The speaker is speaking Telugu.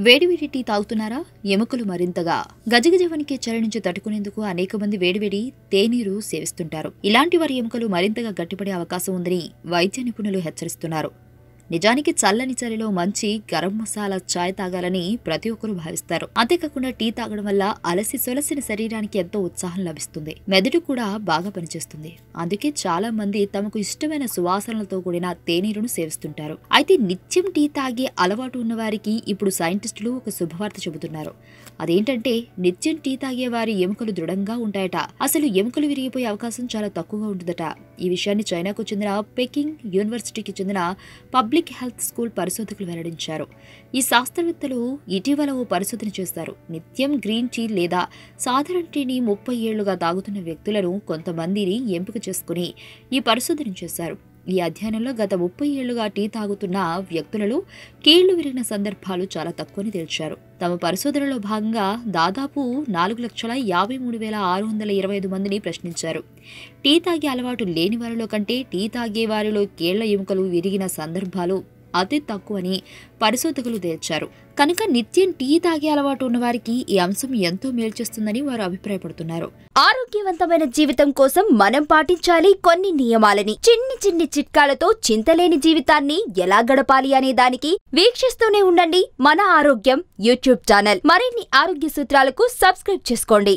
వేడివేడి టీ తాగుతున్నారా? ఎముకలు మరింతగా గజగజ వణికే చలి నుంచి తట్టుకునేందుకు అనేక మంది వేడివేడి తేనీరు సేవిస్తుంటారు. ఇలాంటి వారి ఎముకలు మరింతగా గట్టిపడే అవకాశం ఉందని వైద్య నిపుణులు హెచ్చరిస్తున్నారు. నిజానికి చల్లని చలిలో మంచి గరం మసాలా చాయ్ తాగాలని ప్రతి ఒక్కరూ భావిస్తారు. అంతేకాకుండా టీ తాగడం వల్ల అలసి సొలసిన శరీరానికి ఎంతో ఉత్సాహం లభిస్తుంది. మెదడు కూడా బాగా పనిచేస్తుంది. అందుకే చాలా మంది తమకు ఇష్టమైన సువాసనలతో కూడిన తేనీరును సేవిస్తుంటారు. అయితే నిత్యం టీ తాగే అలవాటు ఉన్న వారికి ఇప్పుడు సైంటిస్టులు ఒక శుభవార్త చెబుతున్నారు. అదేంటంటే నిత్యం టీ తాగే వారి ఎముకలు దృఢంగా ఉంటాయట. అసలు ఎముకలు విరిగిపోయే అవకాశం చాలా తక్కువగా ఉంటుందట. ఈ విషయాన్ని చైనాకు చెందిన పెకింగ్ యూనివర్సిటీకి చెందిన పబ్లిక్ హెల్త్ స్కూల్ పరిశోధకులు వెల్లడించారు. ఈ శాస్త్రవేత్తలు ఇటీవల ఓ పరిశోధన చేశారు. నిత్యం గ్రీన్ టీ లేదా సాధారణ టీని 30 ఏళ్లుగా తాగుతున్న వ్యక్తులను కొంతమందిని ఎంపిక చేసుకుని ఈ పరిశోధన చేశారు. ఈ అధ్యయనంలో గత 30 ఏళ్లుగా టీ తాగుతున్న వ్యక్తులలో కీళ్లు విరిగిన సందర్భాలు చాలా తక్కువని తేల్చారు. తమ పరిశోధనలో భాగంగా దాదాపు 4,53,625 మందిని ప్రశ్నించారు. టీ తాగే అలవాటు లేని వారిలో కంటే టీ తాగే వారిలో కీళ్ల ఎముకలు విరిగిన సందర్భాలు అతి తక్కువని పరిశోధకులు తేల్చారు. కనుక నిత్యం టీ తాగే అలవాటు ఉన్నవారికి ఈ అంశం ఎంతో మేలు చేస్తుందని వారు అభిప్రాయపడుతున్నారు. ఆరోగ్యవంతమైన జీవితం కోసం మనం పాటించాలి కొన్ని నియమాలని. చిన్ని చిన్ని చిట్కాలతో చింతలేని జీవితాన్ని ఎలా గడపాలి అనే దానికి వీక్షిస్తూనే ఉండండి మన ఆరోగ్యం యూట్యూబ్ ఛానల్. మరిన్ని ఆరోగ్య సూత్రాలకు సబ్స్క్రైబ్ చేసుకోండి.